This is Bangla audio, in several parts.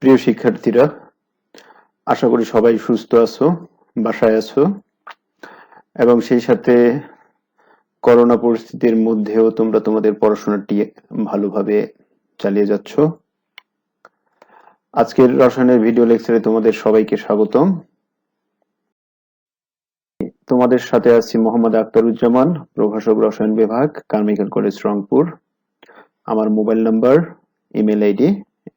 প্রিয় শিক্ষার্থীরা, আশা করি সবাই সুস্থ আছো, বাসায় আছো এবং সেই সাথে করোনা পরিস্থিতির মধ্যেও তোমরা তোমাদের পড়াশোনাটি ভালোভাবে চালিয়ে যাচ্ছ। আজকের রসায়নের ভিডিও লেকচারে তোমাদের সবাইকে স্বাগতম। তোমাদের সাথে আছি মোহাম্মদ আখতারুজ্জামান, প্রভাষক রসায়ন বিভাগ, কারমিকাল কলেজ রংপুর। আমার মোবাইল নাম্বার, ইমেল আইডি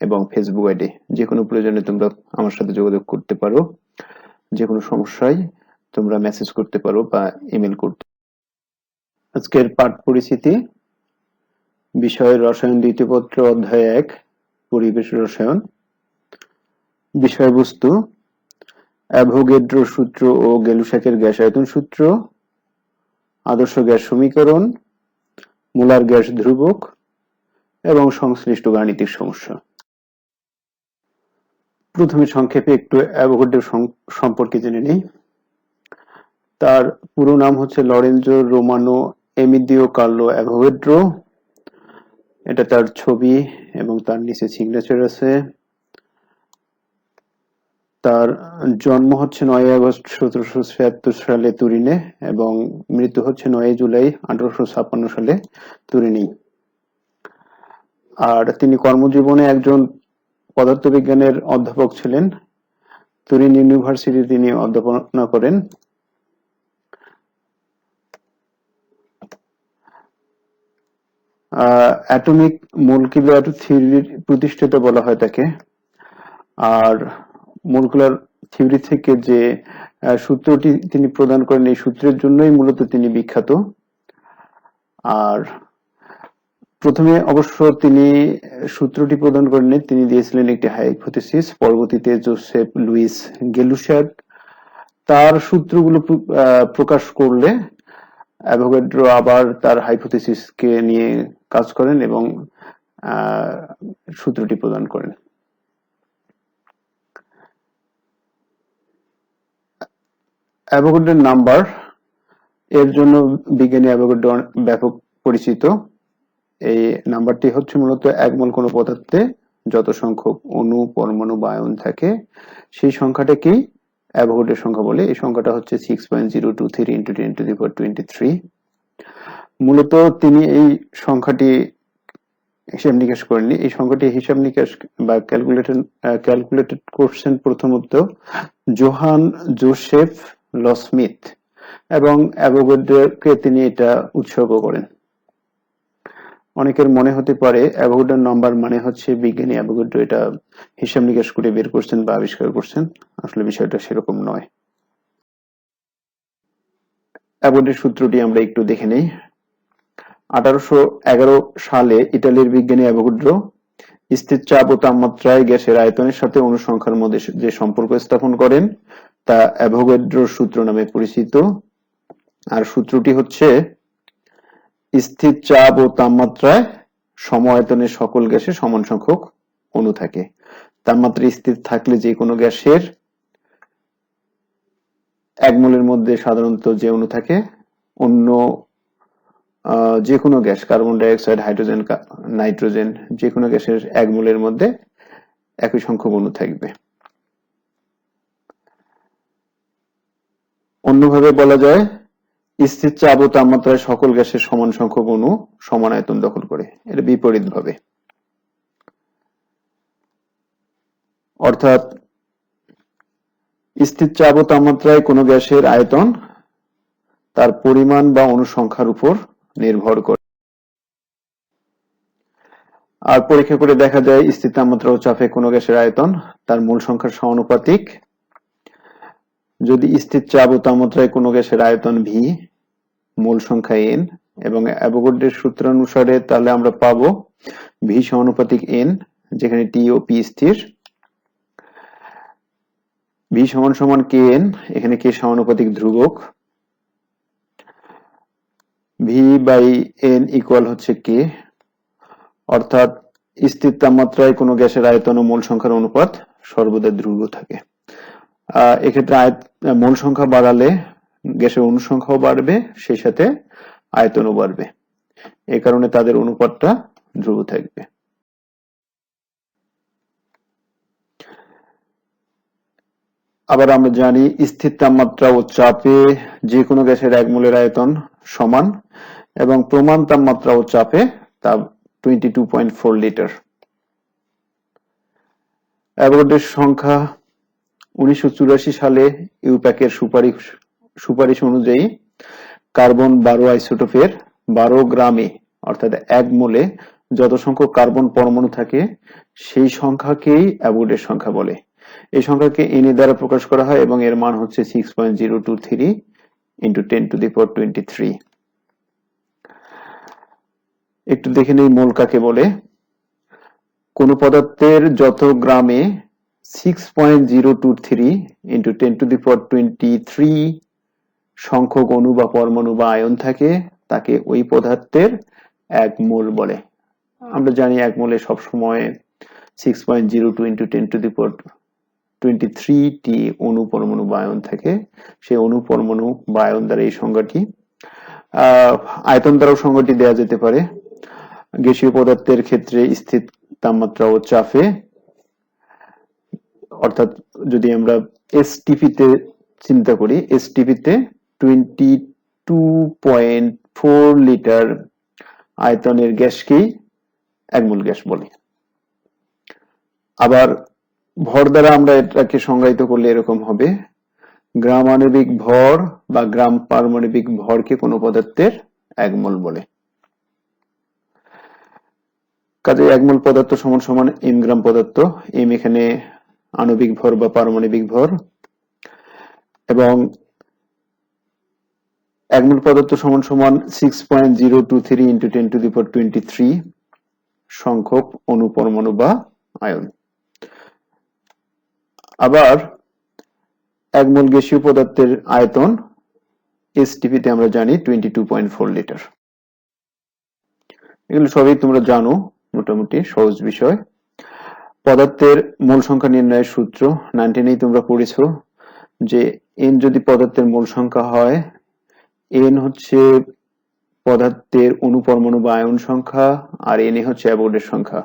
এবং ফেসবুক আইডি, যে কোনো প্রয়োজনে তোমরা আমার সাথে যোগাযোগ করতে পারো। যে কোনো সমস্যায় তোমরা মেসেজ করতে পারো বা ইমেল করতে। আজকের পাঠ পরিচিতি, বিষয় রসায়ন দ্বিতীয় পত্র, অধ্যায় 1, পরিবেশ রসায়ন। বিষয়বস্তু: অ্যাভোগাড্রো সূত্র ও গেলুসাকের গ্যাস আয়তন সূত্র, আদর্শ গ্যাস সমীকরণ, মুলার গ্যাস ধ্রুবক এবং সংশ্লিষ্ট গাণিতিক সমস্যা। প্রথমে সংক্ষেপে একটু অ্যাভোগাড্রো সম্পর্কে জেনে নিই। তার পুরো নাম হচ্ছে লরেঞ্জো রোমানো এমিদিও কার্লো অ্যাভোগাড্রো। এটা তার ছবি এবং তার নিচে সিগনেচার আছে। তার জন্ম হচ্ছে 9 আগস্ট 1776 সালে তুরিনে এবং মৃত্যু হচ্ছে 9 জুলাই 1856 সালে তুরিনেই। আর তিনি কর্মজীবনে একজন পদার্থবিজ্ঞানের অধ্যাপক ছিলেন। তুরিন ইউনিভার্সিটি তিনি অধ্যাপনা করেন। অ্যাটমিক মলিকুলার থিওরির প্রতিষ্ঠাতা বলা হয় তাকে। আর মলিকুলার থিওরি থেকে যে সূত্রটি তিনি প্রদান করেন, এই সূত্রের জন্যই মূলত তিনি বিখ্যাত। আর প্রথমে অবশ্য তিনি সূত্রটি প্রদান করেননি, তিনি দিয়েছিলেন একটি হাইপোথিসিস। পরবর্তীতে জোসেফ লুইস গেলুসাক তার সূত্রগুলো প্রকাশ করলে অ্যাভোগাড্রো আবার তার হাইপোথিসিসকে নিয়ে কাজ করেন এবং সূত্রটি প্রদান করেন। অ্যাভোগাড্রোর নাম্বার, এর জন্য বিজ্ঞানী অ্যাভোগাড্রো ব্যাপক পরিচিত। এই নাম্বারটি হচ্ছে মূলত এক মোল কোনো পদার্থে যত সংখ্যক অণু, পরমাণু বা আয়ন থাকে সেই সংখ্যাটাকেই অ্যাভোগাড্রোর সংখ্যা বলে। এই সংখ্যাটা হচ্ছে 6.023 × 10⁻23। মূলত তিনি এই সংখ্যাটি হিসাব নিকাশ করেননি। এই সংখ্যাটি হিসাব নিকাশ বা ক্যালকুলেটেড করছেন প্রথমত জোহান জোসেফ লসমিথ এবং অ্যাভোগাড্রোকে তিনি এটা উৎসর্গ করেন। অনেকের মনে হতে পারে অ্যাভোগাড্রোর নাম্বার মানে হচ্ছে বিজ্ঞানী অ্যাভোগাড্রো এটা হিসাব নিকাশ করে বের করছেন বা আবিষ্কার করছেন। আসলে বিষয়টা সেরকম নয়। অ্যাভোগাড্রোর সূত্রটি আমরা একটু দেখে নেই। 1811 সালে ইতালির বিজ্ঞানী অ্যাভোগাড্রো স্থির চাপ ও তাপমাত্রায় গ্যাসের আয়তনের সাথে অণু সংখ্যার মধ্যে যে সম্পর্ক স্থাপন করেন তা অ্যাভোগাড্রোর সূত্র নামে পরিচিত। আর সূত্রটি হচ্ছে স্থির চাপ ও তাপমাত্রায় সম আয়তনের সকল গ্যাসে সমান সংখ্যক অণু থাকে। তাপমাত্রা স্থির থাকলে যে কোনো গ্যাসের 1 মোলের মধ্যে সাধারণত যে অণু থাকে, অন্য যে কোনো gas, carbon dioxide, hydrogen, nitrogen, যে কোনো গ্যাসের 1 মোলের মধ্যে একই সংখ্যক অণু থাকবে। অন্যভাবে বলা যায় স্থির চাপ ও তাপমাত্রায় সকল গ্যাসের সমান সংখ্যক অণু সমান আয়তন দখল করে। এটা বিপরীত ভাবে, অর্থাৎ স্থির চাপ ও তাপমাত্রায় কোনো গ্যাসের আয়তন তার পরিমাণ বা অণু সংখ্যার উপর নির্ভর করে। আর পরীক্ষা করে দেখা যায় স্থির তাপমাত্রা ও চাপে কোনো গ্যাসের আয়তন তার মূল সংখ্যার সমানুপাতিক। যদি স্থির চাপ ও তাপমাত্রায় কোনো গ্যাসের আয়তন ভি, মূল সংখ্যা এন, এবং অ্যাভোগাড্রোর সূত্রানুসারে তাহলে আমরা পাবো ভি সমানুপাতিক এন, যেখানে টি ও পি স্থির। ভি সমান সমান কে এন, এখানে কে সমানুপাতিক ধ্রুবক। ভি বাই এন ইকুয়াল হচ্ছে কে, অর্থাৎ স্থির তাপমাত্রায় কোনো গ্যাসের আয়তন ও মূল সংখ্যার অনুপাত সর্বদা ধ্রুব থাকে। এক্ষেত্রে মূল সংখ্যা বাড়ালে গ্যাসের অণু সংখ্যাও বাড়বে, সেই সাথে আয়তনও বাড়বে। এই কারণে তাদের অনুপাতটা ধ্রুব থাকবে। আবার আমরা জানি স্থির তাপমাত্রা ও চাপে যে কোনো গ্যাসের 1 মোলের আয়তন সমান এবং প্রমাণ তাপমাত্রা ও চাপে তা 22.4 লিটার। অ্যাভোগাড্রোর সংখ্যা 1984 সালে ইউপ্যাকের সুপারিশ অনুযায়ী কার্বন 12 আইসোটোপের 12 গ্রামে অর্থাৎ 1 মোলে যত সংখ্যক কার্বন পরমাণু থাকে সেই সংখ্যাকেই অ্যাভোগাড্রোর সংখ্যা বলে। এই সংখ্যাকে Na দ্বারা প্রকাশ করা হয় এবং এর মান হচ্ছে 6.023 into 10 to the power 23। একটু দেখে নেই মোল কাকে বলে। কোন পদার্থের যত গ্রামে 6.023 into 10 to the power 23 সংখ্যক অণু বা পরমাণু বা আয়ন থাকে তাকে ওই পদার্থের 1 মোল বলে। আমরা জানি 1 মোলে সবসময় 6.02 into 10 to the power 23 টি অণু পরমাণু বা আয়ন থাকে। সেই অণু পরমাণু বা আয়ন দ্বারা এই সংখ্যাটি আয়তন দ্বারাও সংখ্যাটি দেওয়া যেতে পারে। গ্যাসীয় পদার্থের ক্ষেত্রে স্থির তাপমাত্রা ও চাপে অর্থাৎ যদি আমরা এসটিপি তে চিন্তা করি, এসটিপি তে 22.4 লিটার আয়তনের গ্যাসকেই 1 মোল গ্যাস বলে। আবার ভর দ্বারা আমরা এটাকে সংজ্ঞায়িত করলে এরকম হবে, গ্রাম আণবিক ভর বা গ্রাম পারমাণবিক ভরকে কোনো পদার্থের 1 মোল বলে। কাজে 1 মোল পদার্থ সমান সমান m গ্রাম পদার্থ। m এখানে আণবিক ভর বা পারমাণবিক ভর এবং 1 মোল পদার্থ সমান সমান 6.023 into 10 to the power 23 সংখ্যক অণু পরমাণু বা আয়ন। আবার 1 মোল গ্যাসীয় পদার্থের আয়তন এসটিপি তে আমরা জানি 22.4 লিটার। এগুলো সবই তোমরা জানো, মোটামুটি সহজ বিষয়। পদার্থের মোল সংখ্যা নির্ণয়ের সূত্র 19 তোমরা পড়েছো যে n যদি পদার্থের মোল সংখ্যা হয়, n হচ্ছে পদার্থের অণু পরমাণু বা আয়ন সংখ্যা আর Na হচ্ছে অ্যাভোগাড্রোর সংখ্যা।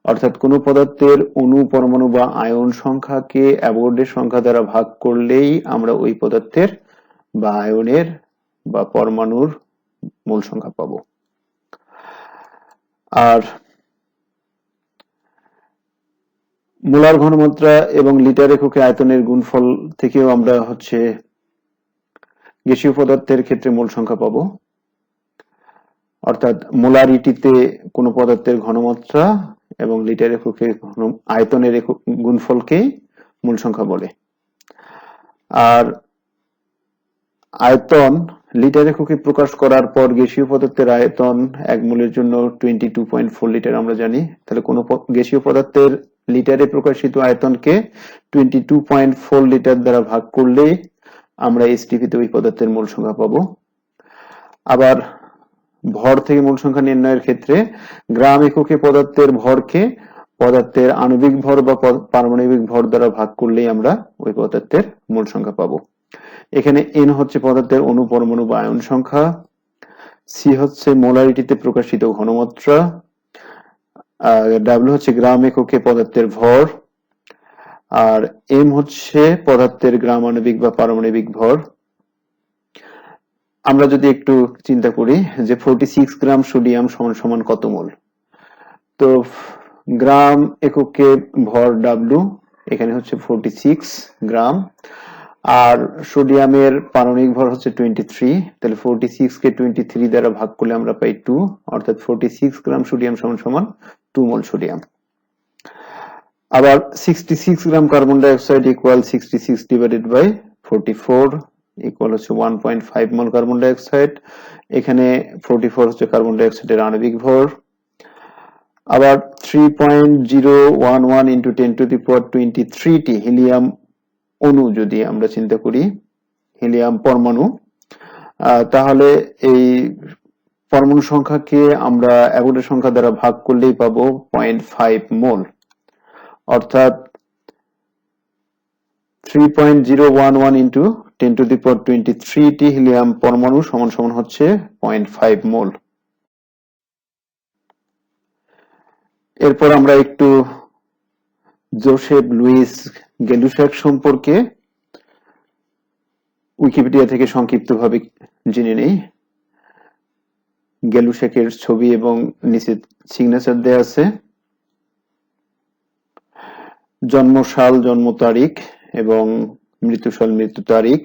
অর্থাৎ কোন পদার্থের অণু পরমাণু বা আয়ন সংখ্যাকে অ্যাভোগাড্রোর সংখ্যা দ্বারা ভাগ করলেই আমরা ওই পদার্থের বা আয়নের বা পরমাণুর মোল সংখ্যা পাবো। আর মোলার ঘনমাত্রা এবং লিটার এককে আয়তনের গুণফল থেকেও আমরা হচ্ছে গ্যাসীয় পদার্থের ক্ষেত্রে মোল সংখ্যা পাবো। অর্থাৎ মোলারিটিতে কোন পদার্থের ঘনমাত্রা এবং লিটার এককে আয়তনের গুণফলকেই মোল সংখ্যা বলে। আর আয়তন লিটার এককে প্রকাশ করার পর গ্যাসীয় পদার্থের আয়তন 1 মোলের জন্য 22.4 লিটার আমরা জানি। তাহলে কোন গ্যাসীয় পদার্থের লিটারে প্রকাশিত আয়তনকে 22.4 লিটার দ্বারা ভাগ করলে আমরা এসটিপি তে ওই পদার্থের মোল সংখ্যা পাবো। আবার ভর থেকে মোল সংখ্যা নির্ণয়ের ক্ষেত্রে গ্রাম এককে পদার্থের ভরকে পদার্থের আণবিক ভর বা পারমাণবিক ভর দ্বারা ভাগ করলেই আমরা ওই পদার্থের মোল সংখ্যা পাবো। এখানে n হচ্ছে পদার্থের অণু পরমাণু বা আয়ন সংখ্যা, c হচ্ছে মোলারিটিতে প্রকাশিত ঘনমাত্রা, w হচ্ছে গ্রাম এককে পদার্থের ভর, আর m হচ্ছে পদার্থের গ্রাম আণবিক বা পারমাণবিক ভর। আমরা যদি একটু চিন্তা করি যে 46 গ্রাম সোডিয়াম সমান সমান কত মোল, তো গ্রাম এককে ভর W এখানে হচ্ছে 46 গ্রাম আর সোডিয়ামের পারমাণবিক ভর হচ্ছে 23। তাহলে 46 কে 23 দ্বারা ভাগ করলে আমরা পাই 2, অর্থাৎ 46 গ্রাম সোডিয়াম সমান সমান 2 মোল সোডিয়াম। আবার 66 gram carbon dioxide equal 66 divided by 44 equal হচ্ছে 1.5 মোল কার্বন ডাই অক্সাইড। এখানে 44 হচ্ছে কার্বন ডাই অক্সাইডের আণবিক ভর। আবার 3.011 into 10 to the power 23 T helium অণু যদি আমরা চিন্তা করি, হিলিয়াম পরমাণু, তাহলে এই পরমাণু সংখ্যাকে আমরা অ্যাভোগাড্রোর সংখ্যা দ্বারা ভাগ করলেই পাবো 0.5 মোল। অর্থাৎ 3.011 into 10 to the power 23 T helium পরমাণু সমান সমান হচ্ছে 0.5 মোল। এরপর আমরা একটু জোসেফ লুইস গ্যালুসাক সম্পর্কে উইকিপিডিয়া থেকে সংক্ষিপ্তভাবে জেনে নেই। গেলুশেকের ছবি এবং নিচে সিগনেচার দেয়া আছে। জন্মসাল, জন্ম তারিখ এবং মৃত্যুসাল, মৃত্যু তারিখ।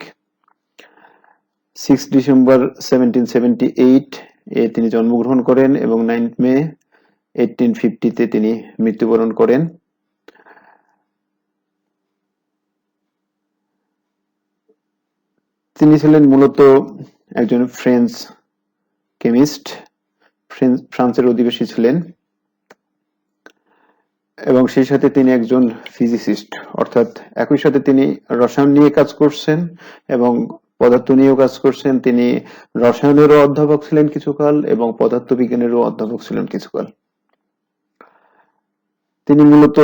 6 ডিসেম্বর 1778 এ তিনি জন্মগ্রহণ করেন এবং 9 মে 1850 তিনি মৃত্যুবরণ করেন। তিনি ছিলেন মূলত একজন ফ্রেঞ্চ কেমিস্ট, ফ্রান্সের অধিবাসী ছিলেন এবং সেই সাথে তিনি একজন ফিজিসিস্ট, অর্থাৎ একই সাথে তিনি রসায়ন নিয়ে কাজ করছেন এবং পদার্থ নিয়েও কাজ করছেন। তিনি রসায়নেরও অধ্যাপক ছিলেন কিছুকাল এবং পদার্থবিজ্ঞানেরও অধ্যাপক ছিলেন কিছুকাল। তিনি মূলত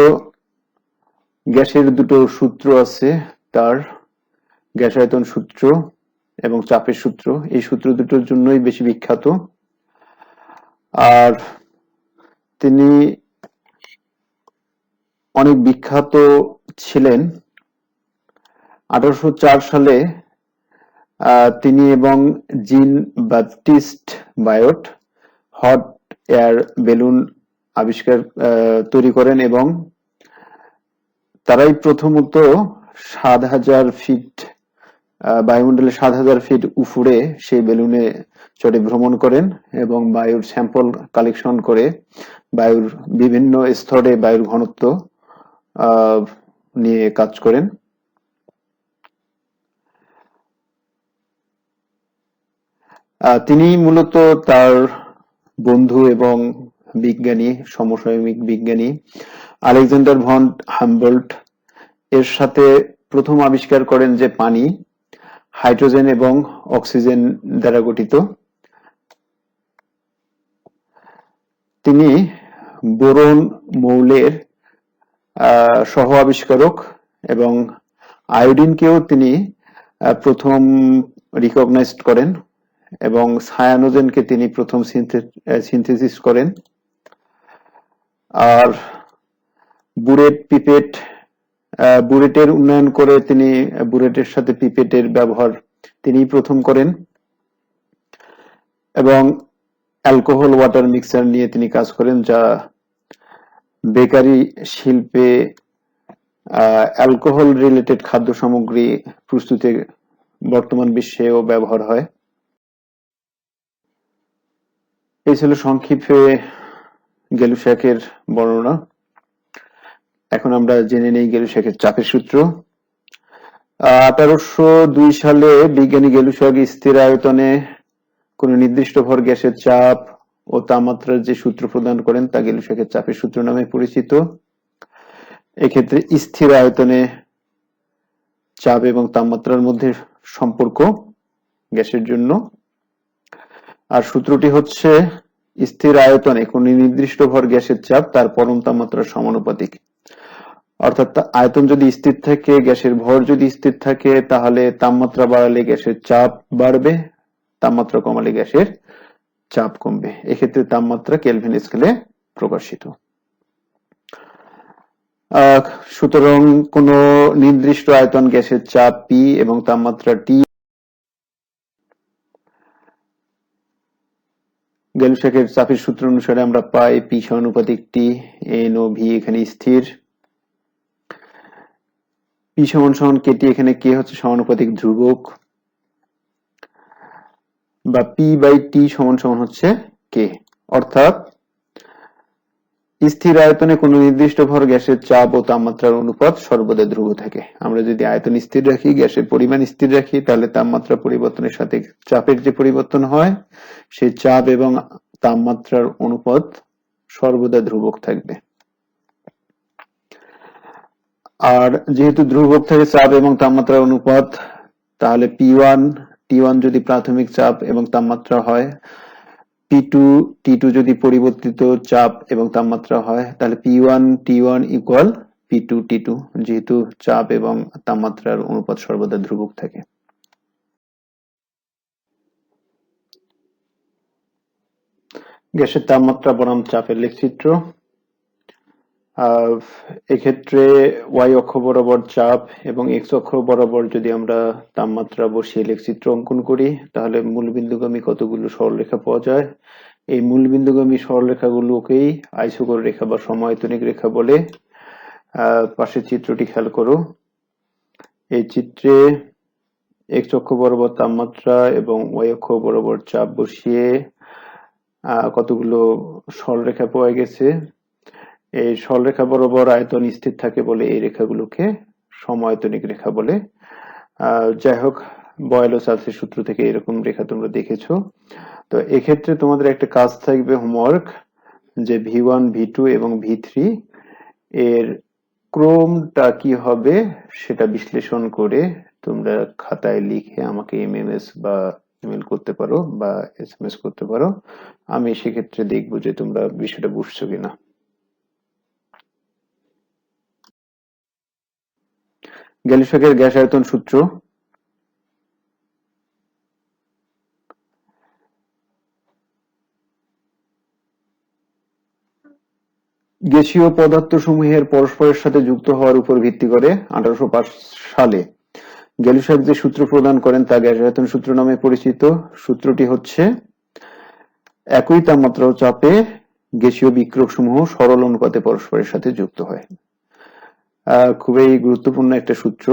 গ্যাসের দুটো সূত্র আছে তার, গ্যাসায়তন সূত্র এবং চাপের সূত্র, এই সূত্র দুটোর জন্যই বেশি বিখ্যাত। আর তিনি অনেক বিখ্যাত ছিলেন। 1804 সালে তিনি এবং জিন বাপটিস্ট বায়োট হট এয়ার বেলুন তৈরি করেন এবং তারাই প্রথমত 7,000 ফিট বায়ুমণ্ডলে 7,000 ফিট উপরে সেই বেলুনে চড়ে ভ্রমণ করেন এবং বায়ুর স্যাম্পল কালেকশন করে বায়ুর বিভিন্ন স্তরে বায়ুর ঘনত্ব নিয়ে কাজ করেন। তিনি মূলত তার বন্ধু এবং বিজ্ঞানী, সমসাময়িক বিজ্ঞানী আলেকজান্ডার ভন হামবোল্ট এর সাথে প্রথম আবিষ্কার করেন যে পানি হাইড্রোজেন এবং অক্সিজেন দ্বারা গঠিত। তিনি বোরন মৌলের সহ আবিষ্কারক এবং আয়োডিনকেও তিনি প্রথম রিকগনাইজড করেন এবং সায়ানোজেনকে তিনি প্রথম সিনথেসিস করেন। আর বুরেটের উন্নয়ন করে তিনি বুরেটের সাথে পিপেটের ব্যবহার তিনি প্রথম করেন এবং অ্যালকোহল ওয়াটার মিক্সার নিয়ে তিনি কাজ করেন, যা বেকারি শিল্পে অ্যালকোহল রিলেটেড খাদ্য সামগ্রী প্রস্তুতে বর্তমান বিশ্বেও ব্যবহার হয়। এই ছিল সংক্ষেপে গেলুশাকের বর্ণনা। এখন আমরা জেনে নেই গেলুশাকের চাপের সূত্র। 1802 সালে বিজ্ঞানী গেলুশাক স্থির আয়তনে কোন নির্দিষ্ট ভর গ্যাসের চাপ ও তাপমাত্রার যে সূত্র প্রদান করেন তা গেলুশাকের চাপের সূত্র নামে পরিচিত। এক্ষেত্রে স্থির আয়তনে চাপ এবং তাপমাত্রার মধ্যে সম্পর্ক গ্যাসের জন্য, আর সূত্রটি হচ্ছে স্থির আয়তনে কোন নির্দিষ্ট ভর গ্যাসের চাপ তার পরম তাপমাত্রার সমানুপাতিক। অর্থাৎ আয়তন যদি স্থির থাকে, গ্যাসের ভর যদি স্থির থাকে, তাহলে তাপমাত্রা বাড়ালে গ্যাসের চাপ বাড়বে, তাপমাত্রা কমালে গ্যাসের চাপ কমবে। এক্ষেত্রে তাপমাত্রা কেলভিন স্কেলে প্রকাশিত। সুতরাং কোন নির্দিষ্ট আয়তন গ্যাসের চাপ পি এবং তাপমাত্রা টি, গেলুশাকের চাপের সূত্র অনুসারে আমরা পাই পি সমানুপাতিক টি, এন ও ভি এখানে স্থির, পি সমান সমান কেটি, এখানে কে হচ্ছে সমানুপাতিক ধ্রুবক, বা পি বাই টি সমান সমান হচ্ছে কে। অর্থাৎ স্থির আয়তনে কোন নির্দিষ্ট ভর গ্যাসের চাপ ও তাপমাত্রার অনুপাত সর্বদা ধ্রুব থাকে। আমরা যদি আয়তন স্থির রাখি, গ্যাসের পরিমাণ স্থির রাখি, তাহলে তাপমাত্রা পরিবর্তনের সাথে চাপের যে পরিবর্তন হয় সেই চাপ এবং তাপমাত্রার অনুপাত সর্বদা ধ্রুবক থাকবে। আর যেহেতু ধ্রুবক থাকে চাপ এবং তাপমাত্রার অনুপাত, তাহলে T1 যদি প্রাথমিক চাপ এবং তাপমাত্রা হয়, T2 যদি পরিবর্তিত চাপ এবং তাপমাত্রা হয়, তাহলে P1T1 ইকুয়াল P2T2, যেহেতু চাপ এবং তাপমাত্রার অনুপাত সর্বদা ধ্রুবক থাকে। গ্যাসের তাপমাত্রা বনাম চাপের লেখচিত্র। এক্ষেত্রে ওয়াই অক্ষ বরাবর চাপ এবং এক্স অক্ষ বরাবর যদি আমরা তাপমাত্রা বসিয়ে লেখচিত্র অঙ্কন করি তাহলে মূলবিন্দুগামী কতগুলো সরলরেখা পাওয়া যায়। এই মূলবিন্দুগামী সরলরেখাগুলোকেই আইসোকোর রেখা বা সমায়তনিক রেখা বলে। পাশের চিত্রটি খেয়াল করো। এই চিত্রে এক্স অক্ষ বরাবর তাপমাত্রা এবং ওয়াই অক্ষ বরাবর চাপ বসিয়ে কতগুলো সরলরেখা পাওয়া গেছে। এই সরলরেখা বরাবর আয়তন স্থির থাকে বলে এই রেখাগুলোকে সমায়তনিক রেখা বলে। যাই হোক, বয়েল ও চার্লসের সূত্র থেকে এরকম রেখা তোমরা দেখেছো। তো এক্ষেত্রে তোমাদের একটা কাজ থাকবে, হোমওয়ার্ক, যে V1, V2 এবং V3 এর ক্রমটা কি হবে সেটা বিশ্লেষণ করে তোমরা খাতায় লিখে আমাকে এমএমএস বা ইমেল করতে পারো বা এসএমএস করতে পারো। আমি সেক্ষেত্রে দেখবো যে তোমরা বিষয়টা বুঝছো কিনা। গ্যালিসকের গ্যাস আয়তন সূত্র। গ্যাসীয় পদার্থসমূহের পরস্পরের সাথে যুক্ত হওয়ার উপর ভিত্তি করে 1805 সালে গ্যালিসক যে সূত্র প্রদান করেন তা গ্যাস আয়তন সূত্র নামে পরিচিত। সূত্রটি হচ্ছে, একই তাপমাত্রা ও চাপে গ্যাসীয় বিক্রিয়ক সমূহ সরল অনুপাতে পরস্পরের সাথে যুক্ত হয়। খুবই গুরুত্বপূর্ণ একটা সূত্র।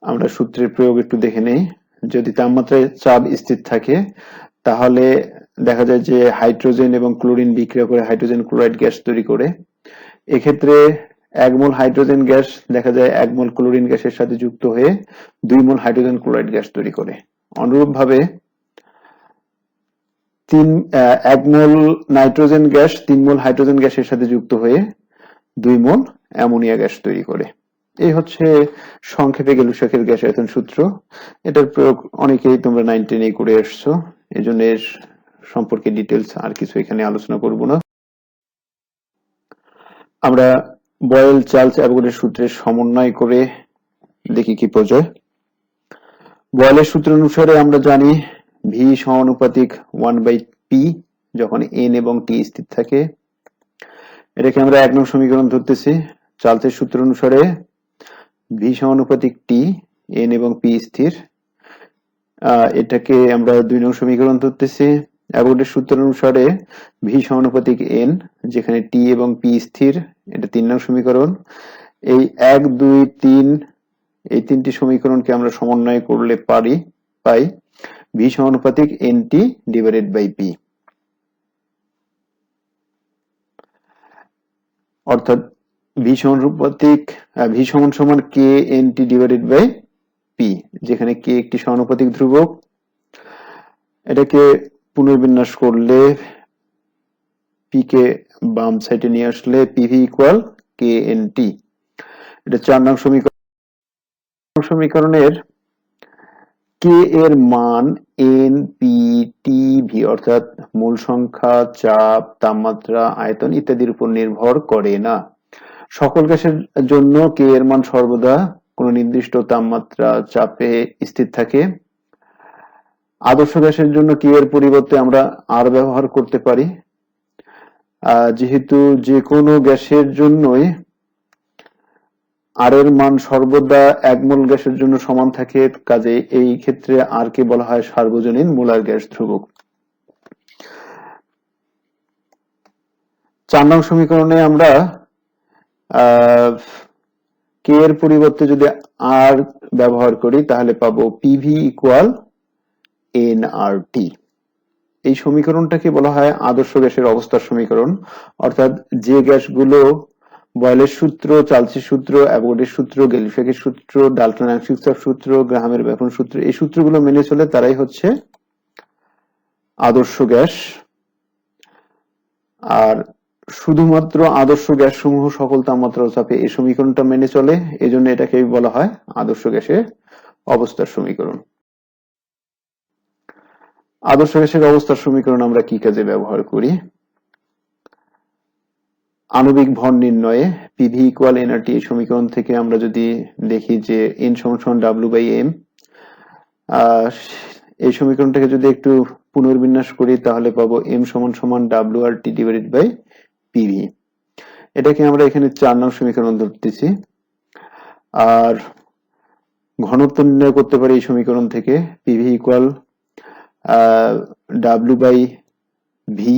আমরা সূত্রের প্রয়োগ একটু দেখে নেই। যদি তাপমাত্রায় চাপ স্থির থাকে তাহলে দেখা যায় যে হাইড্রোজেন এবং ক্লোরিন বিক্রিয়া করে হাইড্রোজেন ক্লোরাইড গ্যাস তৈরি করে। এক্ষেত্রে 1 মোল হাইড্রোজেন গ্যাস দেখা যায় 1 মোল ক্লোরিন গ্যাসের সাথে যুক্ত হয়ে 2 মোল হাইড্রোজেন ক্লোরাইড গ্যাস তৈরি করে। অনুরূপভাবে 1 মোল নাইট্রোজেন গ্যাস 3 মোল হাইড্রোজেন গ্যাসের সাথে যুক্ত হয়ে 2 মোল অ্যামোনিয়া গ্যাস তৈরি করে। এই হচ্ছে সংক্ষেপে গ্যালিসকের গ্যাস আয়তন সূত্র। এটার প্রয়োগ অনেকেই তোমরা 9, 10 করে আসছো, এই জন্য এর সম্পর্কে ডিটেলস আর কিছু এখানে আলোচনা করব না। আমরা বয়েল, চার্লস, অ্যাভোগাড্রোর সূত্রের সমন্বয় করে দেখি কি পাওয়া যায়। বয়েলের সূত্র অনুসারে আমরা জানি V সমানুপাতিক 1/p যখন n এবং t স্থির থাকে। এটাকে আমরা 1 নং সমীকরণ ধরতেছি। চার্লসের সূত্র অনুসারে V সমানুপাতিক t, n এবং p স্থির। এটাকে আমরা 2 নং সমীকরণ ধরতেছি। অ্যাভোগাড্রোর সূত্র অনুসারে V সমানুপাতিক n, যেখানে t এবং p স্থির, এটা 3 নং সমীকরণ। এই 1, 2, 3 এই তিনটি সমীকরণকে আমরা সমন্বয় করলে পাই V সমানুপাতিক nt ডিভাইডেড বাই p, অর্থাৎ V সমান সমান k nt divided by p, যেখানে k একটি সমানুপাতিক ধ্রুবক। এটাকে পুনর্বিন্যাস করলে p কে বাম সাইডে নিয়ে আসলে pv ইকুয়াল knt। এটা 4 নং সমীকরণের k এর মান n, p, t, v অর্থাৎ মূল সংখ্যা, চাপ, তাপমাত্রা, আয়তন ইত্যাদির উপর নির্ভর করে না। সকল গ্যাসের জন্য k এর মান সর্বদা কোনো নির্দিষ্ট তাপমাত্রা, চাপে স্থির থাকে। আদর্শ গ্যাসের জন্য k এর পরিবর্তে আমরা r ব্যবহার করতে পারি। যেহেতু যে কোনো গ্যাসের জন্যই আর এর মান সর্বদা 1 মোল গ্যাসের জন্য সমান থাকে, কাজে এই ক্ষেত্রে আর কে বলা হয় সার্বজনীন মোলার গ্যাস ধ্রুবক। 4 নং সমীকরণে আমরা কে এর পরিবর্তে যদি আর ব্যবহার করি তাহলে পাবো pv ইকুয়াল nRT। এই সমীকরণটাকে বলা হয় আদর্শ গ্যাসের অবস্থার সমীকরণ, অর্থাৎ যে গ্যাসগুলো বয়েলের সূত্র, চার্লসের সূত্র, অ্যাভোগাড্রোর সূত্র, গ্যালিসকের সূত্র, ডাল্টন আংশিক চাপ সূত্র, গ্রাহামের ব্যাপন সূত্র, এই সূত্রগুলো মেনে চলে তারাই হচ্ছে আদর্শ গ্যাস। আর শুধুমাত্র আদর্শ গ্যাস সমূহ সকল তাপমাত্রা ও চাপে এই সমীকরণটা মেনে চলে, এজন্য এটাকে বলা হয় আদর্শ গ্যাসের অবস্থার সমীকরণ। আদর্শ গ্যাসের অবস্থার সমীকরণ আমরা কি কাজে ব্যবহার করি? আণবিক ভর নির্ণয়ে pv ইকুয়াল nRT এই সমীকরণ থেকে আমরা যদি দেখি যে n সমান w/m, এই সমীকরণটাকে যদি একটু পুনর্বিন্যাস করি তাহলে পাবো m সমান wRT ডিভাইডেড বাই pv। এটাকে আমরা এখানে 4 নং সমীকরণ ধরতেছি। আর ঘনত্ব নির্ণয় করতে পারি এই সমীকরণ থেকে, PV equal W by V,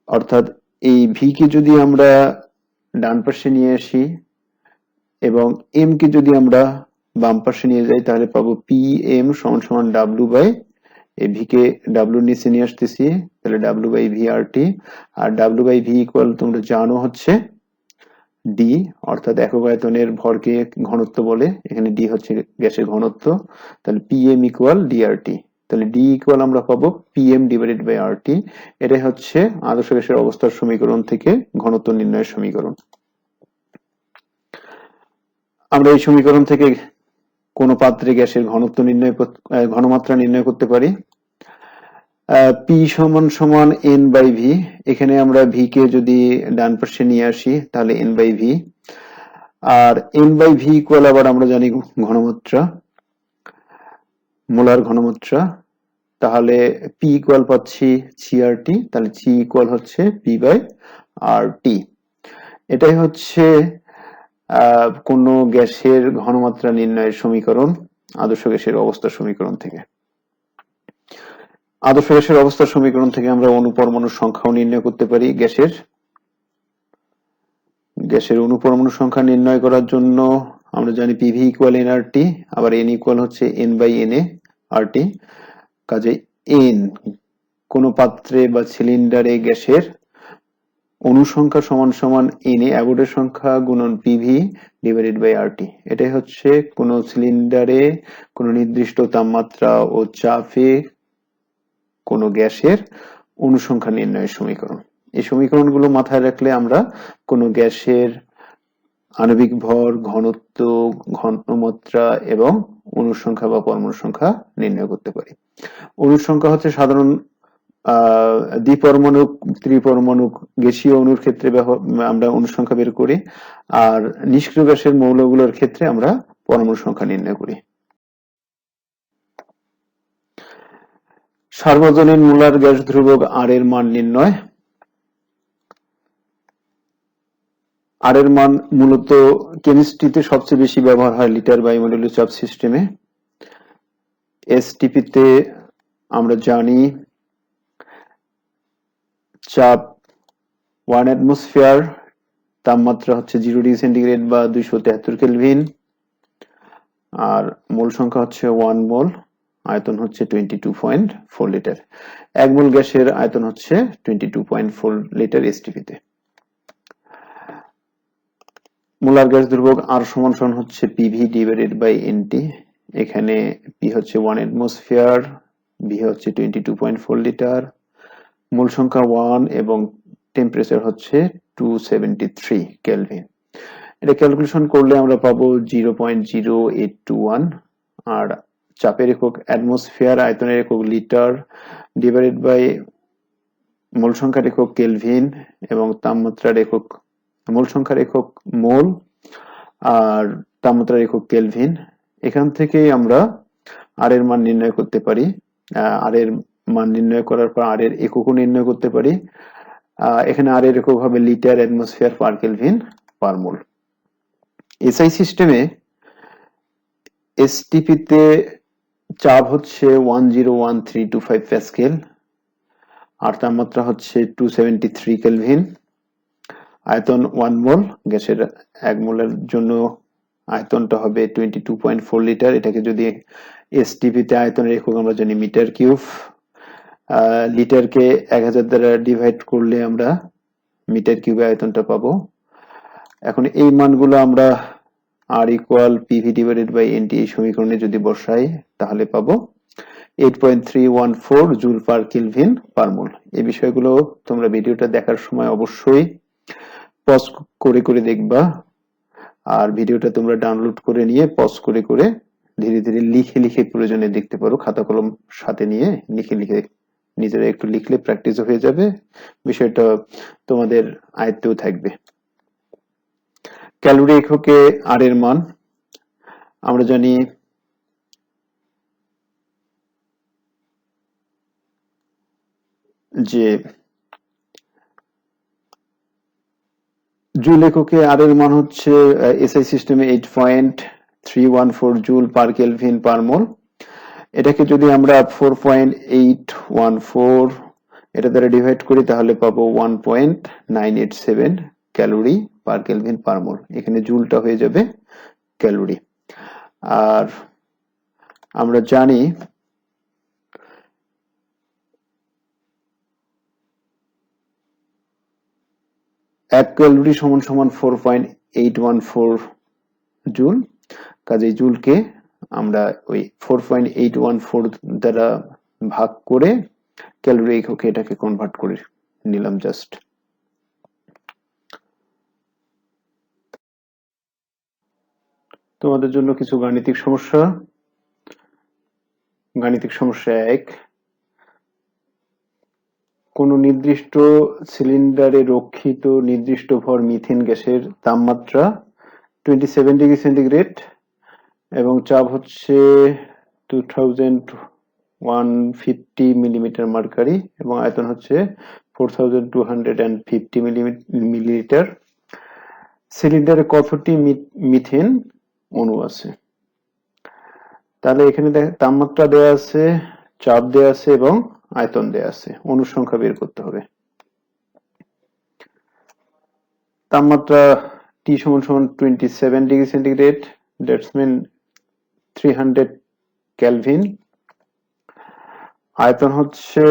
অর্থাৎ এই ভি কে যদি আমরা ডান পাশে নিয়ে আসি এবং এম কে যদি আমরা বাম পাশে নিয়ে যাই তাহলে পাবো পি এম সমান সমান ডাব্লিউ বাই, এই ভি কে ডাব্লিউ নিচে নিয়ে আসতেছি, তাহলে W by V R T. আর ডাব্লিউ বাই ভি ইকুয়াল তোমরা জানো হচ্ছে ডি, অর্থাৎ একক আয়তনের ভরকে ঘনত্ব বলে, এখানে ডি হচ্ছে গ্যাসের ঘনত্ব, তাহলে পি এম ইকুয়াল ডি আর টি। তাহলে ডি ইকুয়াল আমরা পাবো P M divided by R T. এটাই হচ্ছে আদর্শ গ্যাসের অবস্থার সমীকরণ থেকে ঘনত্ব নির্ণয়ের সমীকরণ। আমরা এই সমীকরণ থেকে কোন পাত্রে গ্যাসের ঘনত্ব নির্ণয় ঘনমাত্রা নির্ণয় করতে পারি। পি সমান সমান এন বাই ভি, এখানে আমরা ভি কে যদি ডান পাশে নিয়ে আসি তাহলে এন বাই ভি, আর এন বাই ভি ইকুয়াল আবার আমরা জানি ঘনমাত্রা, মোলার ঘনমাত্রা, তাহলে পি ইকুয়াল পাচ্ছি সি আর টি, তাহলে সি ইকুয়াল হচ্ছে পি বাই আর টি। এটাই হচ্ছে কোন গ্যাসের ঘনমাত্রা নির্ণয়ের সমীকরণ আদর্শ গ্যাসের অবস্থার সমীকরণ থেকে। আদর্শ গ্যাসের অবস্থার সমীকরণ থেকে আমরা অণু পরমাণুর সংখ্যাও নির্ণয় করতে পারি। গ্যাসের অণু পরমাণুর সংখ্যা নির্ণয় করার জন্য আমরা জানি পিভি ইকুয়াল এন আর টি, আবার এন ইকুয়াল হচ্ছে এন বাই এন এ আর টি। কাজে এন কোন পাত্রে বা সিলিন্ডারে গ্যাসের অণু সংখ্যা সমান সমান এন এ অ্যাভোগাড্রো সংখ্যা গুণন PV divided by R T. এটাই হচ্ছে কোন সিলিন্ডারে কোন নির্দিষ্ট তাপমাত্রা ও চাপে কোন গ্যাসের অণু সংখ্যা নির্ণয়ের সমীকরণ। এই সমীকরণগুলো মাথায় রাখলে আমরা কোন গ্যাসের আণবিক ভর, ঘনত্ব, ঘনমাত্রা এবং অণুর সংখ্যা বা পরমাণু সংখ্যা নির্ণয় করতে পারি। অণুর সংখ্যা হচ্ছে সাধারণ দ্বিপরমাণুক, ত্রিপরমাণুক গ্যাসীয় অণুর ক্ষেত্রে আমরা অণুর সংখ্যা বের করি, আর নিষ্ক্রিয় গ্যাসের মৌলগুলোর ক্ষেত্রে আমরা পরমাণু সংখ্যা নির্ণয় করি। সার্বজনীন মোলার গ্যাস ধ্রুবক আর এর মান নির্ণয়। আর এর মান মূলত কেমিস্ট্রিতে সবচেয়ে বেশি ব্যবহার হয় লিটার বায়ুমণ্ডলীয় চাপ সিস্টেমে। এসটিপি তে আমরা জানি চাপ 1 অ্যাটমসফিয়ার, তাপমাত্রা হচ্ছে 0 ডিগ্রি সেন্টিগ্রেড বা 273 কেলভিন, আর মোল সংখ্যা হচ্ছে 1 মোল, আয়তন হচ্ছে 22.4 লিটার। 1 মোল গ্যাসের আয়তন হচ্ছে 22.4 লিটার এসটিপি তে। মোলার গ্যাস ধ্রুবক আর সমান সমান হচ্ছে পিভি ডিভাইডেড বাই এনটি। এখানে পি হচ্ছে 1 অ্যাটমসফিয়ার, ভি হচ্ছে 22.4 লিটার, মোল সংখ্যা 1 এবং টেম্পারেচার হচ্ছে 273 কেলভিন। এটা ক্যালকুলেশন করলে আমরা পাবো 0.0821, আর চাপের একক অ্যাটমসফিয়ার, আয়তনের একক লিটার, ডিভাইডেড বাই মোল সংখ্যার একক কেলভিন এবং তাপমাত্রার একক, মোল সংখ্যার একক মোল আর তাপমাত্রার একক কেলভিন। এখান থেকেই আমরা আর এর মান নির্ণয় করতে পারি। আর এর মান নির্ণয় করার পর আর এর এককও নির্ণয় করতে পারি। এখানে আর এর একক হবে litre atmosphere per kelvin per mole. SI সিস্টেমে এসটিপি তে চাপ হচ্ছে 101325 প্যাসকেল, আর তাপমাত্রা হচ্ছে 273 কেলভিন, আয়তন 1 মোল, গ্যাসের 1 মোলের জন্য আয়তনটা হবে 22.4 লিটার। এটাকে যদি এসটিপি তে আয়তনের একক আমরা জানি মিটার কিউব, লিটারকে 1000 দ্বারা ডিভাইড করলে আমরা মিটার কিউবে আয়তনটা পাবো। এখন এই মানগুলো আমরা আর equal PV divided by N T এই সমীকরণে যদি বসাই তাহলে পাবো 8.314 জুল পার কেলভিন পার মোল। এই বিষয়গুলো তোমরা ভিডিওটা দেখার সময় অবশ্যই পজ করে করে দেখবা, আর ভিডিওটা তোমরা ডাউনলোড করে নিয়ে পজ করে করে ধীরে ধীরে লিখে লিখে প্রয়োজনে দেখতে পারো। খাতা কলম সাথে নিয়ে লিখে লিখে নিজেরা একটু লিখলে প্র্যাকটিস হয়ে যাবে, বিষয়টা তোমাদের আয়ত্তেও থাকবে। ক্যালোরি এককে আর এর মান আমরা জানি যে জুল এককে আর এর মান হচ্ছে এসআই সিস্টেমে 8.314 জুল পার কেলভিন পার মোল। এটাকে যদি আমরা 4.814 এটা দ্বারা ডিভাইড করি তাহলে পাবো 1.987 ক্যালোরি পার কেলভিন পার মোল। এখানে জুলটা হয়ে যাবে ক্যালোরি। আর আমরা জানি এক ক্যালোরি সমান সমান 4.814 জুল। কাজেই জুলকে আমরা ওই 4.814 দ্বারা ভাগ করে ক্যালোরি এককে এটাকে কনভার্ট করে নিলাম জাস্ট। তোমাদের জন্য কিছু গাণিতিক সমস্যা। গাণিতিক সমস্যা 1, কোন নির্দিষ্ট সিলিন্ডারে রক্ষিত নির্দিষ্ট ভর মিথেন গ্যাসের তাপমাত্রা 27 ডিগ্রি সেন্টিগ্রেড এবং চাপ হচ্ছে 2150 মিলিমিটার মার্কারি এবং আয়তন হচ্ছে 4250 মিলিলিটার। সিলিন্ডারে কতটি মিথেন অণু আছে? তাহলে এখানে তাপমাত্রা দেয়া আছে, চাপ দেয়া আছে এবং আয়তন দেয়া আছে। অণুর সংখ্যা বের করতে হবে। তাপমাত্রা T সমান সমান 27 degree centigrade, that's mean 300 kelvin. আয়তন হচ্ছে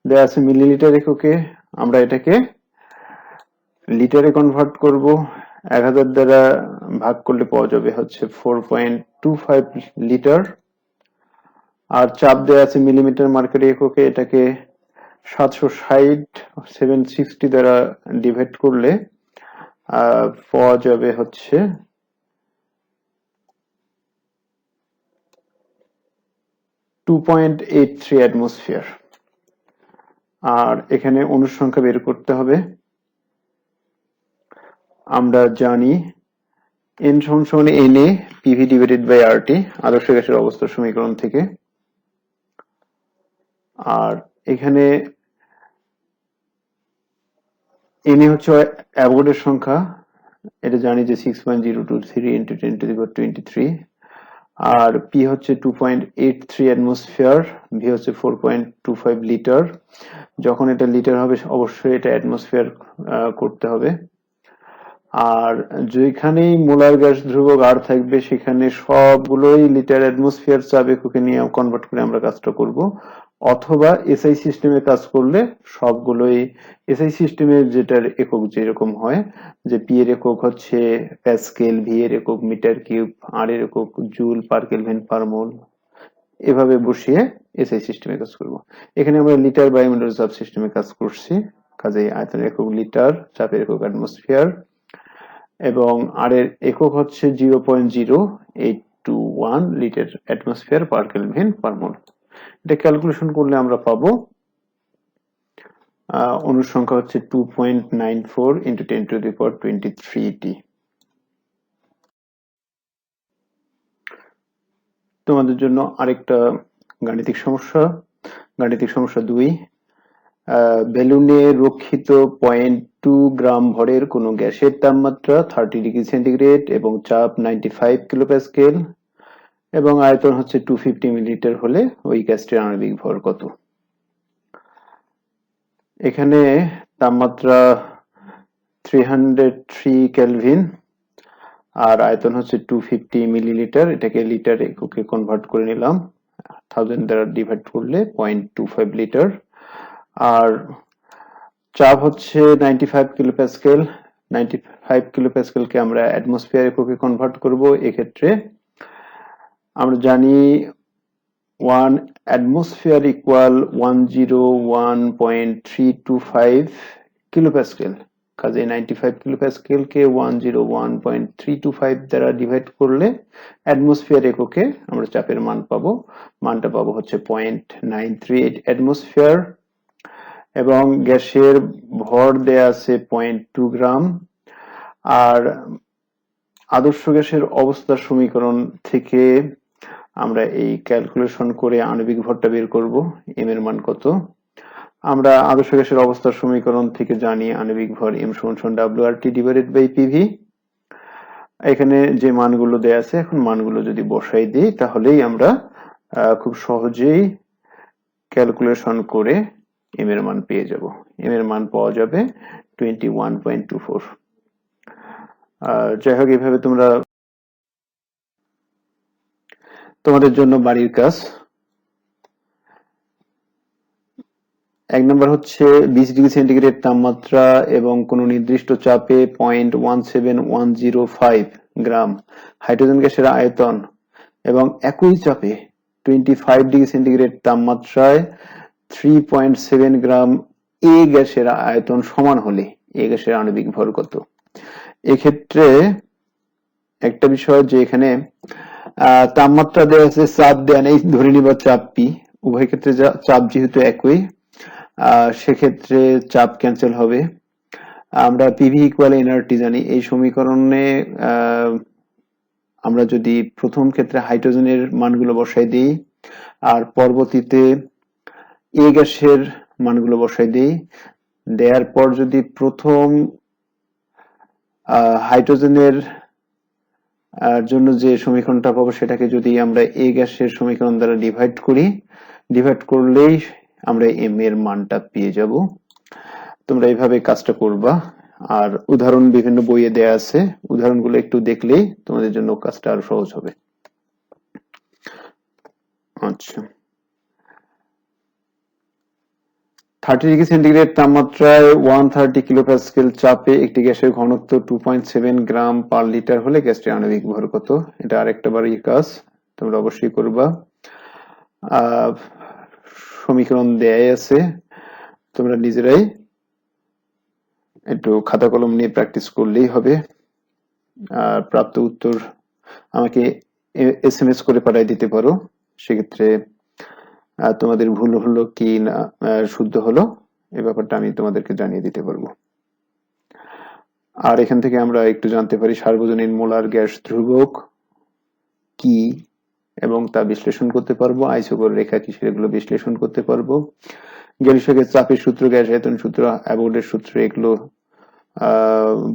দেয়া আছে মিলিলিটার এককে, আমরা এটাকে লিটারে কনভার্ট করব। 1000 দ্বারা ভাগ করলে পাওয়া যাবে হচ্ছে 4.25 লিটার। আর চাপ দেয়া আছে মিলিমিটার মার্কারি এককে, এটাকে 760 দ্বারা ডিভাইড করলে পাওয়া যাবে হচ্ছে 2.83 অ্যাটমসফিয়ার। আর এখানে অণুর সংখ্যা বের করতে হবে। আমরা জানি N সমান সমান Na PV divided by RT আদর্শ গ্যাসের অবস্থার সমীকরণ থেকে। আর এখানে Na হচ্ছে অ্যাভোগাড্রোর সংখ্যা, এটা জানি যে 6.023 into 10⁻23। আর P হচ্ছে 2.83 অ্যাটমসফিয়ার, V হচ্ছে 4.25 লিটার। যখন এটা লিটার হবে অবশ্যই এটা অ্যাটমসফিয়ার করতে হবে। আর যেখানেই মোলার গ্যাস ধ্রুবক আর থাকবে সেখানে সবগুলোই লিটার অ্যাটমসফিয়ার চাপ এককে নিয়ে কনভার্ট করে আমরা কাজটা করব। অথবা এসআই সিস্টেমে কাজ করলে সবগুলোই এসআই সিস্টেমের যেটার একক যেরকম হয়, যে পি এর একক হচ্ছে প্যাসকেল, ভি এর একক মিটার কিউব, আর এর একক জুল পার কেলভিন পার মোল, এভাবে বসিয়ে এসআই সিস্টেমে কাজ করব। এখানে আমরা লিটার বায়ুমণ্ডল চাপ সিস্টেমে কাজ করছি, কাজেই আয়তনের একক লিটার, চাপের একক অ্যাটমসফিয়ার এবং আর এর একক হচ্ছে 0.0821 litre atmosphere per kelvin per mole. এটা ক্যালকুলেশন করলে আমরা পাবো অণুর সংখ্যা হচ্ছে 2.94 into 10⁻23T। তোমাদের জন্য আরেকটা গাণিতিক সমস্যা, গাণিতিক সমস্যা 2, বেলুনে রক্ষিত 0.2 গ্রাম ভরের কোন গ্যাসের তাপমাত্রা 30 ডিগ্রি সেন্টিগ্রেড এবং চাপ 95 কিলোপ্যাসকেল এবং আয়তন হচ্ছে 250 মিলিলিটার হলে ওই গ্যাসটির আণবিক ভর কত? এখানে তাপমাত্রা 303 কেলভিন আর আয়তন হচ্ছে 250 মিলিলিটার। এটাকে লিটার এককে কনভার্ট করে নিলাম, 1000 দ্বারা ডিভাইড করলে 0.25 লিটার। আর চাপ হচ্ছে 95 কিলোপ্যাসকেল। 95 কিলোপ্যাসকেলকে আমরা অ্যাটমসফিয়ার এককে কনভার্ট করব। এক্ষেত্রে আমরা জানি 1 atmosphere equal 101.325 কিলোপ্যাসকেল। কাজে 95 কিলোপ্যাসকেলকে 101.325 দ্বারা ডিভাইড করলে অ্যাটমসফিয়ার এককে আমরা চাপের মান পাবো। মানটা পাবো হচ্ছে 0.938 অ্যাটমসফিয়ার এবং গ্যাসের ভর দেয়া আছে 0.2 গ্রাম। আর আদর্শ গ্যাসের অবস্থার সমীকরণ থেকে আমরা এই ক্যালকুলেশন করে আণবিক ভরটা বের করব, এম এর মান কত। আমরা আদর্শ গ্যাসের অবস্থার সমীকরণ থেকে জানি আণবিক ভর m = WRT divided by PV। এখানে যে মানগুলো দেয়া আছে, এখন মানগুলো যদি বসাই দিই তাহলেই আমরা খুব সহজেই ক্যালকুলেশন করে m এর মান পেয়ে যাব। m এর মান পাওয়া যাবে 21.24। যাই হোক, এইভাবে তোমরা তোমাদের জন্য বাড়ির কাজ। 1 নম্বর হচ্ছে 20 ডিগ্রি সেন্টিগ্রেড তাপমাত্রা এবং কোনো নির্দিষ্ট চাপে 0.17105 গ্রাম হাইড্রোজেন গ্যাসের আয়তন এবং একই চাপে 25 ডিগ্রি সেন্টিগ্রেড তাপমাত্রায় 3.7 গ্রাম এ গ্যাসের আয়তন সমান হলে এ গ্যাসের আণবিক ভর কত? এক্ষেত্রে একটা বিষয় যে এখানে তাপমাত্রা দেওয়া আছে, চাপ দেয়া নেই, ধরে নিবা চাপ পি। উভয় ক্ষেত্রে চাপ যেহেতু একই, সেক্ষেত্রে চাপ ক্যান্সেল হবে। আমরা পিভি ইকুয়াল এনআরটি জানি। এই সমীকরণে আমরা যদি প্রথম ক্ষেত্রে হাইড্রোজেনের মানগুলো বসাই দিই আর পরবর্তীতে এ গ্যাসের মানগুলো বসাই দিই, দেওয়ার পর যদি প্রথম হাইড্রোজেনের জন্য যে সমীকরণটা পাবো সেটাকে যদি আমরা এ গ্যাসের সমীকরণ দ্বারা ডিভাইড করলেই আমরা m এর মানটা পেয়ে যাব। তোমরা এইভাবে কাজটা করবা। আর উদাহরণ বিভিন্ন বইয়ে দেয়া আছে, উদাহরণগুলো একটু দেখলেই তোমাদের জন্য কাজটা আরো সহজ হবে। আচ্ছা, 30 ডিগ্রি সেন্টিগ্রেড তাপমাত্রায় 130 কিলোপ্যাসকেল চাপে একটি গ্যাসের ঘনত্ব 2.7 গ্রাম পার লিটার হলে গ্যাসটির আণবিক ভর কত? এটা আরেকটা বাড়ির কাজ, তোমরা অবশ্যই করবা। সমীকরণ দেয়াই আছে, তোমরা নিজেরাই একটু খাতা কলম নিয়ে প্র্যাকটিস করলেই হবে। আর প্রাপ্ত উত্তর আমাকে SMS করে পাঠিয়ে দিতে পারো। সেক্ষেত্রে তোমাদের ভুল হলো কি না শুদ্ধ হলো এই ব্যাপারটা আমি তোমাদেরকে জানিয়ে দিতে পারবো। আর এখান থেকে আমরা একটু জানতে পারি সার্বজনীন মোলার গ্যাস ধ্রুবক কি এবং তা বিশ্লেষণ করতে পারবো। আইসোকোর রেখা কি সেগুলো বিশ্লেষণ করতে পারবো। গ্যালিসীয় গ্যাস চাপের সূত্র, গ্যাস আয়তন সূত্র, অ্যাভোগাড্রোর সূত্র, এগুলো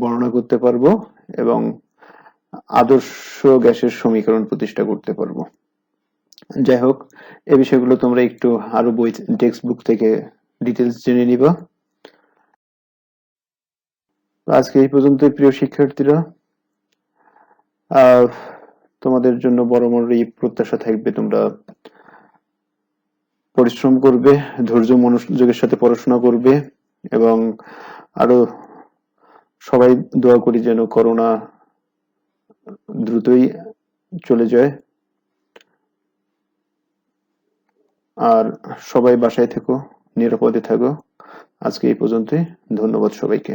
বর্ণনা করতে পারবো এবং আদর্শ গ্যাসের সমীকরণ প্রতিষ্ঠা করতে পারবো। যাই হোক, এই বিষয়গুলো তোমরা একটু আরো বই টেক্সট বুক থেকে ডিটেলস জেনে নিবা। আজকে এই পর্যন্তই প্রিয় শিক্ষার্থীরা। তোমাদের জন্য বড় এই প্রত্যাশা থাকবে তোমরা পরিশ্রম করবে, ধৈর্য মনোযোগের সাথে পড়াশোনা করবে এবং আরো সবাই দোয়া করি যেন করোনা দ্রুতই চলে যায়। আর সবাই বাসায় থেকো, নিরাপদে থাকো। আজকে এই পর্যন্তই। ধন্যবাদ সবাইকে।